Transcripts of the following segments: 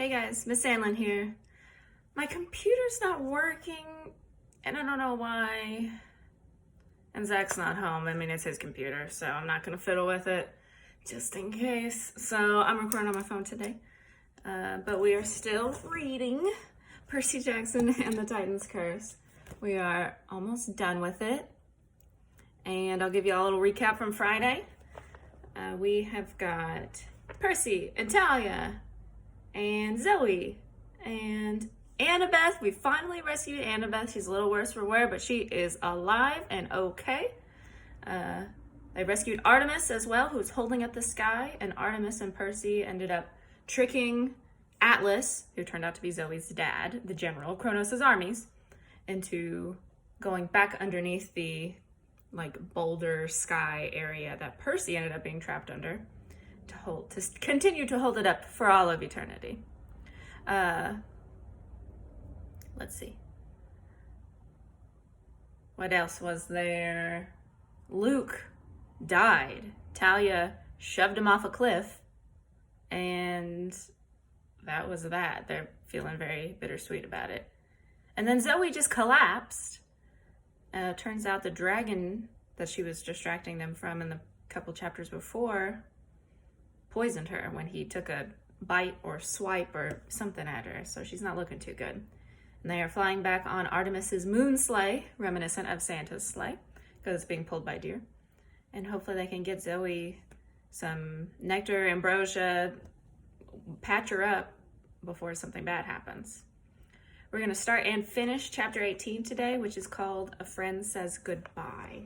Hey guys, Miss Sandlin here. My computer's not working, and I don't know why. And Zach's not home. I mean, it's his computer, so I'm not gonna fiddle with it, just in case. So I'm recording on my phone today. But we are still reading Percy Jackson and the Titan's Curse. We are almost done with it. And I'll give you all a little recap from Friday. We have got Percy and Thalia and Zoe and Annabeth. We finally rescued Annabeth. She's a little worse for wear, but she is alive and okay. They rescued Artemis as well, who's holding up the sky, and Artemis and Percy ended up tricking Atlas, who turned out to be Zoe's dad, the general, Kronos' armies, into going back underneath the boulder sky area that Percy ended up being trapped under to continue to hold it up for all of eternity. Let's see. What else was there? Luke died. Thalia shoved him off a cliff, and that was that. They're feeling very bittersweet about it. And then Zoe just collapsed. Turns out the dragon that she was distracting them from in the couple chapters before poisoned her when he took a bite or swipe or something at her, so she's not looking too good. And they are flying back on Artemis's moon sleigh, reminiscent of Santa's sleigh, because it's being pulled by deer. And hopefully they can get Zoe some nectar, ambrosia, patch her up before something bad happens. We're going to start and finish chapter 18 today, which is called A Friend Says Goodbye.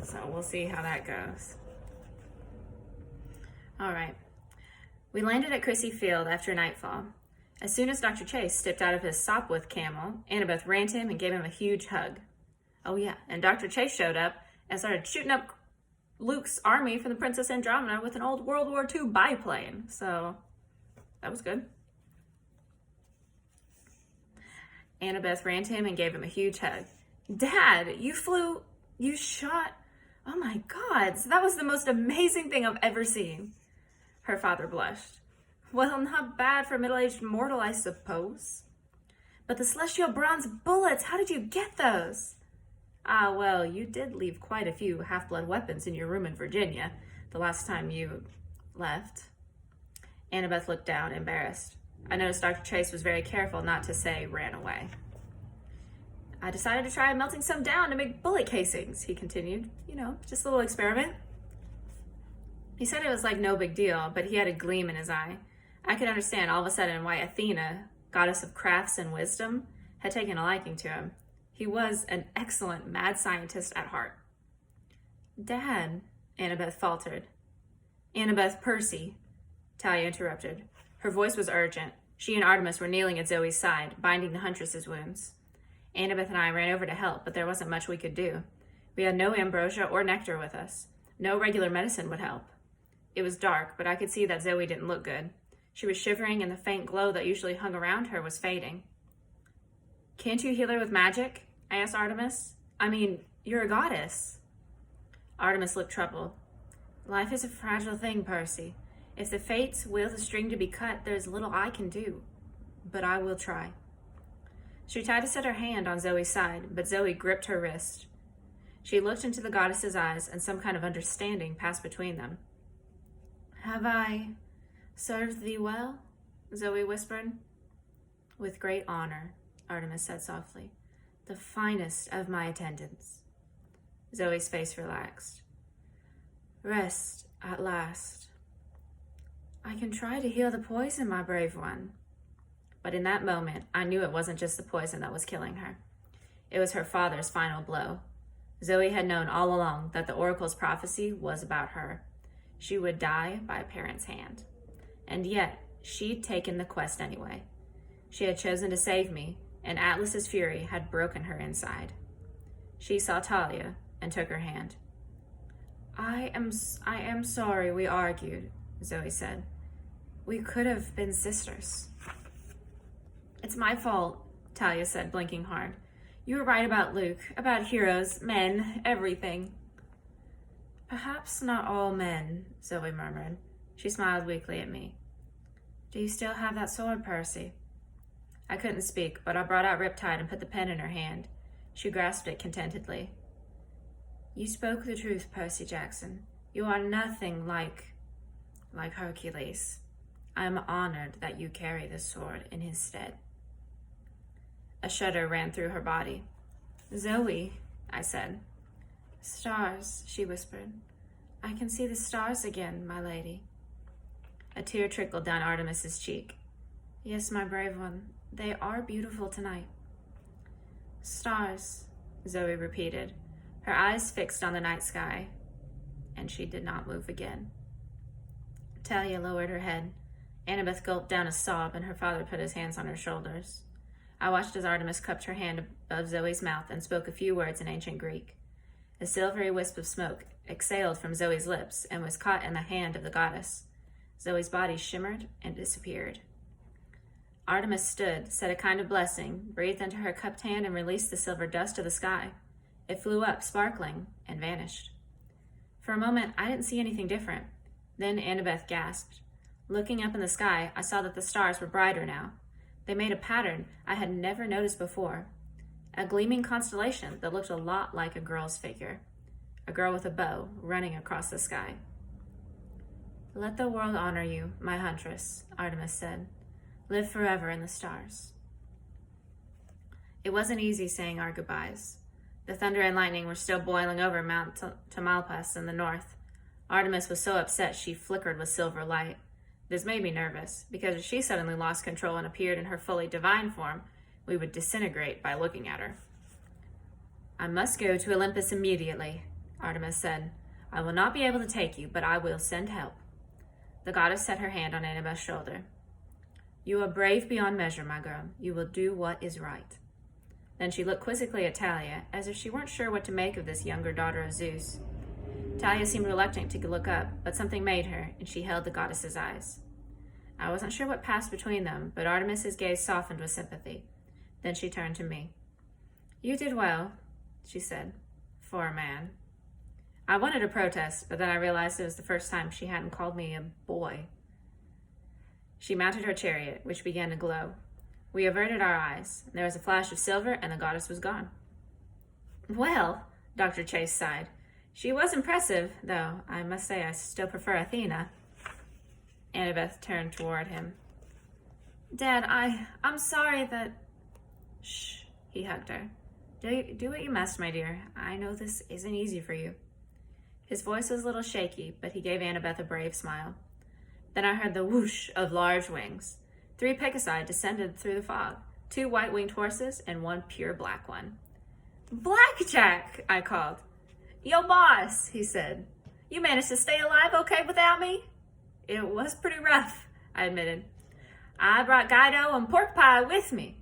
So we'll see how that goes. All right. We landed at Chrissy Field after nightfall. As soon as Dr. Chase stepped out of his Sopwith camel, Annabeth ran to him and gave him a huge hug. Oh yeah, and Dr. Chase showed up and started shooting up Luke's army from the Princess Andromeda with an old World War II biplane. So that was good. Annabeth ran to him and gave him a huge hug. Dad, you shot, oh my God, so that was the most amazing thing I've ever seen. Her father blushed. Well, not bad for a middle-aged mortal, I suppose. But the celestial bronze bullets, how did you get those? Ah, well, you did leave quite a few half-blood weapons in your room in Virginia the last time you left. Annabeth looked down, embarrassed. I noticed Dr. Chase was very careful not to say ran away. I decided to try melting some down to make bullet casings, he continued. Just a little experiment. He said it was no big deal, but he had a gleam in his eye. I could understand all of a sudden why Athena, goddess of crafts and wisdom, had taken a liking to him. He was an excellent mad scientist at heart. Dad, Annabeth faltered. Annabeth, Percy, Thalia interrupted. Her voice was urgent. She and Artemis were kneeling at Zoe's side, binding the huntress's wounds. Annabeth and I ran over to help, but there wasn't much we could do. We had no ambrosia or nectar with us. No regular medicine would help. It was dark, but I could see that Zoe didn't look good. She was shivering, and the faint glow that usually hung around her was fading. Can't you heal her with magic? I asked Artemis. I mean, you're a goddess. Artemis looked troubled. Life is a fragile thing, Percy. If the fates will the string to be cut, there's little I can do. But I will try. She tried to set her hand on Zoe's side, but Zoe gripped her wrist. She looked into the goddess's eyes, and some kind of understanding passed between them. Have I served thee well? Zoe whispered. With great honor, Artemis said softly. The finest of my attendants. Zoe's face relaxed. Rest at last. I can try to heal the poison, my brave one. But in that moment, I knew it wasn't just the poison that was killing her. It was her father's final blow. Zoe had known all along that the oracle's prophecy was about her. She would die by a parent's hand. And yet, she'd taken the quest anyway. She had chosen to save me, and Atlas's fury had broken her inside. She saw Thalia and took her hand. I am sorry we argued, Zoe said. We could have been sisters. It's my fault, Thalia said, blinking hard. You were right about Luke, about heroes, men, everything. Perhaps not all men, Zoe murmured. She smiled weakly at me. Do you still have that sword, Percy? I couldn't speak, but I brought out Riptide and put the pen in her hand. She grasped it contentedly. You spoke the truth, Percy Jackson. You are nothing like Hercules. I am honored that you carry this sword in his stead. A shudder ran through her body. Zoe, I said. Stars, she whispered. I can see the stars again, my lady. A tear trickled down Artemis's cheek. Yes, my brave one, they are beautiful tonight. Stars, Zoe repeated, her eyes fixed on the night sky, and she did not move again. Thalia lowered her head. Annabeth gulped down a sob, and her father put his hands on her shoulders. I watched as Artemis cupped her hand above Zoe's mouth and spoke a few words in ancient Greek. A silvery wisp of smoke exhaled from Zoe's lips and was caught in the hand of the goddess. Zoe's body shimmered and disappeared. Artemis stood, said a kind of blessing, breathed into her cupped hand, and released the silver dust of the sky. It flew up, sparkling, and vanished. For a moment, I didn't see anything different. Then Annabeth gasped. Looking up in the sky, I saw that the stars were brighter now. They made a pattern I had never noticed before. A gleaming constellation that looked a lot like a girl's figure. A girl with a bow running across the sky. Let the world honor you, my huntress, Artemis said. Live forever in the stars. It wasn't easy saying our goodbyes. The thunder and lightning were still boiling over Mount Tamalpais in the north. Artemis was so upset she flickered with silver light. This made me nervous, because if she suddenly lost control and appeared in her fully divine form, we would disintegrate by looking at her. I must go to Olympus immediately, Artemis said. I will not be able to take you, but I will send help. The goddess set her hand on Annabeth's shoulder. You are brave beyond measure, my girl. You will do what is right. Then she looked quizzically at Thalia, as if she weren't sure what to make of this younger daughter of Zeus. Thalia seemed reluctant to look up, but something made her, and she held the goddess's eyes. I wasn't sure what passed between them, but Artemis's gaze softened with sympathy. Then she turned to me. You did well, she said, for a man. I wanted to protest, but then I realized it was the first time she hadn't called me a boy. She mounted her chariot, which began to glow. We averted our eyes. There was a flash of silver, and the goddess was gone. Well, Dr. Chase sighed. She was impressive, though I must say I still prefer Athena. Annabeth turned toward him. Dad, I'm sorry that... Shh, he hugged her. Do what you must, my dear. I know this isn't easy for you. His voice was a little shaky, but he gave Annabeth a brave smile. Then I heard the whoosh of large wings. 3 Pegasi descended through the fog, 2 white-winged horses and 1 pure black one. Blackjack, I called. Yo, boss, he said. You managed to stay alive okay without me? It was pretty rough, I admitted. I brought Guido and pork pie with me.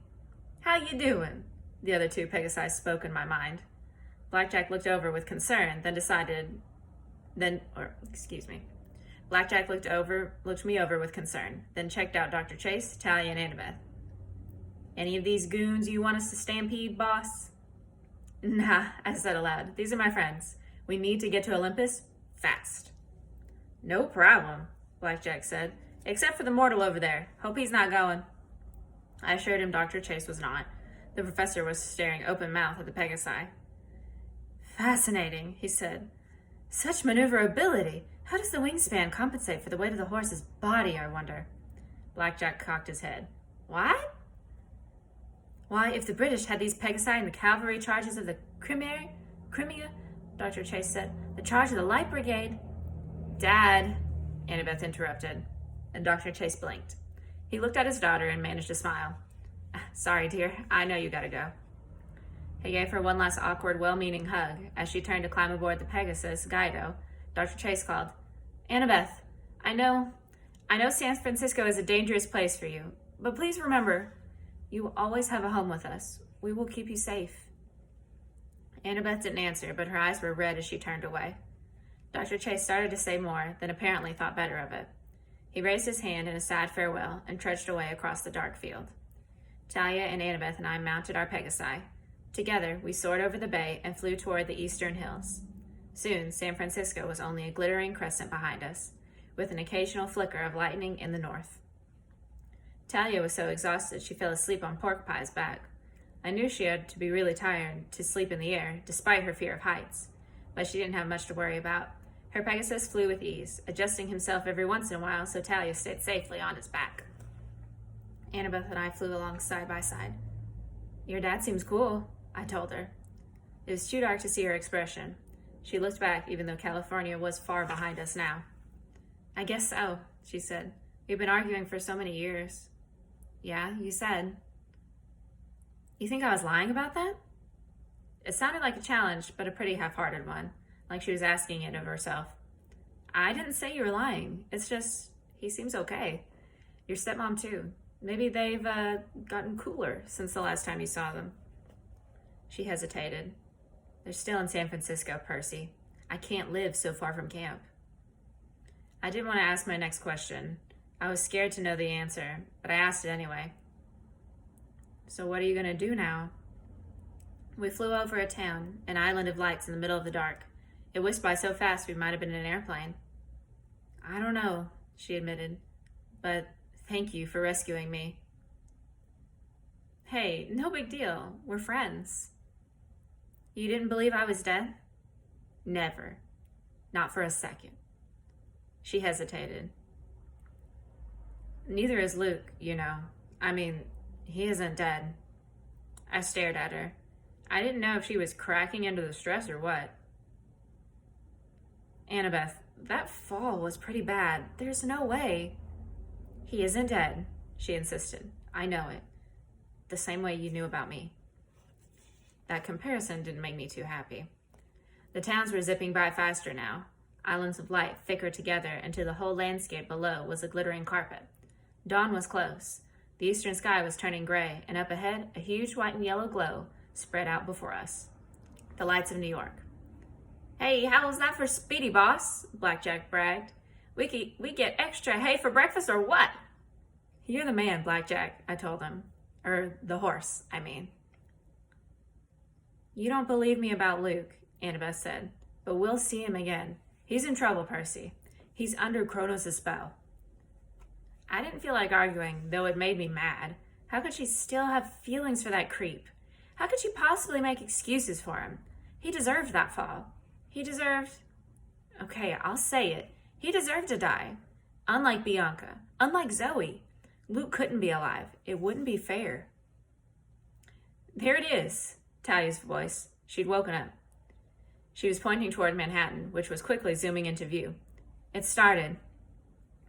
How you doing? The other 2 Pegasi spoke in my mind. Blackjack looked over with concern, Blackjack looked me over with concern, then checked out Dr. Chase, Thalia, and Annabeth. Any of these goons you want us to stampede, boss? Nah, I said aloud. These are my friends. We need to get to Olympus fast. No problem, Blackjack said. Except for the mortal over there. Hope he's not going. I assured him Dr. Chase was not. The professor was staring open-mouthed at the Pegasi. Fascinating, he said. Such maneuverability. How does the wingspan compensate for the weight of the horse's body, I wonder? Blackjack cocked his head. What? Why, if the British had these Pegasi in the cavalry charges of the Crimea, Dr. Chase said, the charge of the Light Brigade. Dad, Annabeth interrupted, and Dr. Chase blinked. He looked at his daughter and managed a smile. Sorry, dear, I know you gotta go. He gave her one last awkward, well-meaning hug. As she turned to climb aboard the Pegasus, Guido, Dr. Chase called, Annabeth, I know San Francisco is a dangerous place for you, but please remember, you will always have a home with us. We will keep you safe. Annabeth didn't answer, but her eyes were red as she turned away. Dr. Chase started to say more, then apparently thought better of it. He raised his hand in a sad farewell and trudged away across the dark field. Thalia and Annabeth and I mounted our Pegasi. Together, we soared over the bay and flew toward the eastern hills. Soon, San Francisco was only a glittering crescent behind us, with an occasional flicker of lightning in the north. Thalia was so exhausted she fell asleep on Pork Pie's back. I knew she had to be really tired to sleep in the air, despite her fear of heights, but she didn't have much to worry about. Her Pegasus flew with ease, adjusting himself every once in a while so Thalia stayed safely on his back. Annabeth and I flew along side by side. "Your dad seems cool," I told her. It was too dark to see her expression. She looked back, even though California was far behind us now. "I guess so," she said. "We've been arguing for so many years." "Yeah, you said." "You think I was lying about that?" It sounded like a challenge, but a pretty half-hearted one, like she was asking it of herself. "I didn't say you were lying. It's just, he seems okay. Your stepmom, too. Maybe they've gotten cooler since the last time you saw them." She hesitated. "They're still in San Francisco, Percy. I can't live so far from camp." I didn't want to ask my next question. I was scared to know the answer, but I asked it anyway. "So what are you going to do now?" We flew over a town, an island of lights in the middle of the dark. It whisked by so fast we might have been in an airplane. "I don't know," she admitted, "but thank you for rescuing me." "Hey, no big deal. We're friends." "You didn't believe I was dead?" "Never. Not for a second." She hesitated. "Neither is Luke, you know. I mean, he isn't dead." I stared at her. I didn't know if she was cracking under the stress or what. "Annabeth, that fall was pretty bad. There's no way." "He isn't dead," she insisted. "I know it. The same way you knew about me." That comparison didn't make me too happy. The towns were zipping by faster now, islands of light thicker together until the whole landscape below was a glittering carpet. Dawn was close. The eastern sky was turning gray, and up ahead, a huge white and yellow glow spread out before us. The lights of New York. "Hey, how was that for Speedy, boss?" Blackjack bragged. We get extra hay for breakfast or what?" "You're the man, Blackjack," I told him. The horse, I mean. "You don't believe me about Luke," Annabeth said, "but we'll see him again. He's in trouble, Percy. He's under Kronos' spell." I didn't feel like arguing, though it made me mad. How could she still have feelings for that creep? How could she possibly make excuses for him? He deserved that fall. He deserved... Okay, I'll say it. He deserved to die. Unlike Bianca. Unlike Zoe. Luke couldn't be alive. It wouldn't be fair. "There it is," Thalia's voice. She'd woken up. She was pointing toward Manhattan, which was quickly zooming into view. "It started."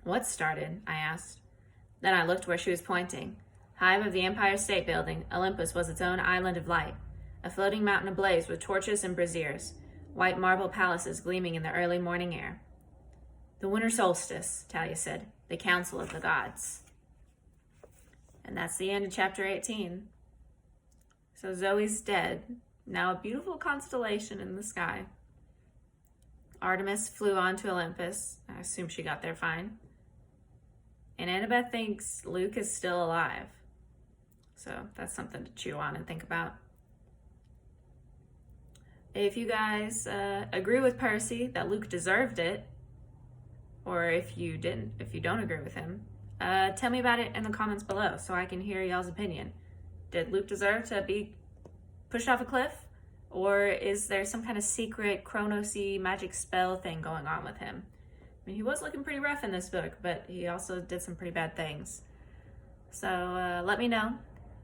"What started?" I asked. Then I looked where she was pointing. High above the Empire State Building, Olympus was its own island of light, a floating mountain ablaze with torches and braziers, white marble palaces gleaming in the early morning air. "The winter solstice," Thalia said, "the council of the gods." And that's the end of chapter 18. So Zoe's dead, now a beautiful constellation in the sky. Artemis flew on to Olympus. I assume she got there fine. And Annabeth thinks Luke is still alive. So that's something to chew on and think about. If you guys agree with Percy that Luke deserved it, or if you don't agree with him, tell me about it in the comments below so I can hear y'all's opinion. Did Luke deserve to be pushed off a cliff? Or is there some kind of secret Kronos-y magic spell thing going on with him? I mean, he was looking pretty rough in this book, but he also did some pretty bad things. So let me know.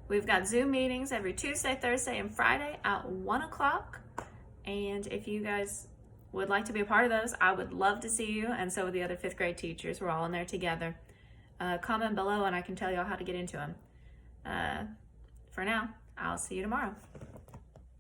We've got Zoom meetings every Tuesday, Thursday, and Friday at 1 o'clock. And if you guys would like to be a part of those, I would love to see you. And so would the other 5th grade teachers. We're all in there together. Comment below and I can tell y'all how to get into them. For now, I'll see you tomorrow.